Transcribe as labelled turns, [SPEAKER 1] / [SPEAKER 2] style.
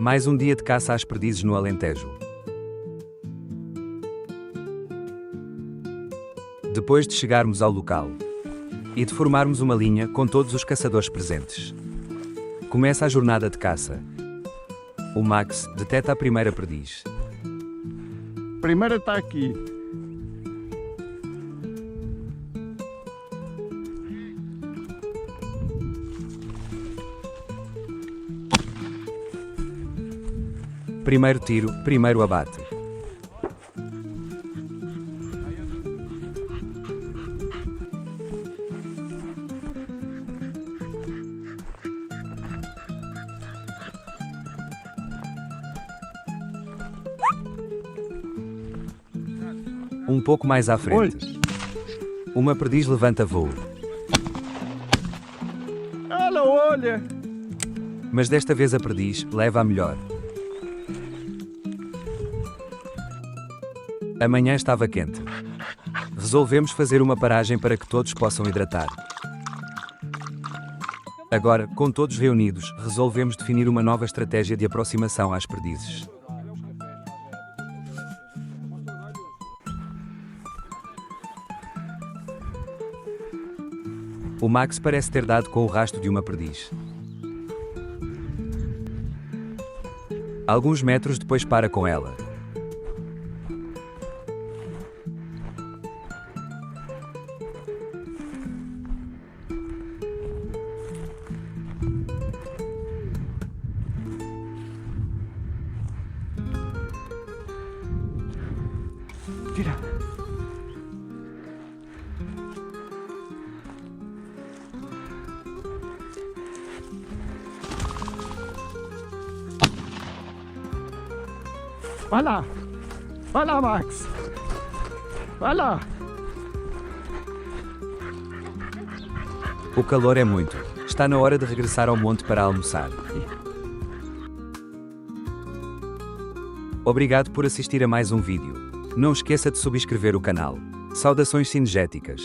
[SPEAKER 1] Mais um dia de caça às perdizes no Alentejo. Depois de chegarmos ao local e de formarmos uma linha com todos os caçadores presentes, começa a jornada de caça. O Max deteta a primeira perdiz.
[SPEAKER 2] A primeira está aqui.
[SPEAKER 1] Primeiro tiro, primeiro abate. Um pouco mais à frente, uma perdiz levanta voo.
[SPEAKER 2] Ela olha!
[SPEAKER 1] Mas desta vez a perdiz leva a melhor. A manhã estava quente. Resolvemos fazer uma paragem para que todos possam hidratar. Agora, com todos reunidos, resolvemos definir uma nova estratégia de aproximação às perdizes. O Max parece ter dado com o rastro de uma perdiz. Alguns metros depois para com ela.
[SPEAKER 2] Tira! Vai lá! Vai lá, Max! Vai lá!
[SPEAKER 1] O calor é muito. Está na hora de regressar ao monte para almoçar. Obrigado por assistir a mais um vídeo. Não esqueça de subscrever o canal. Saudações cinegéticas.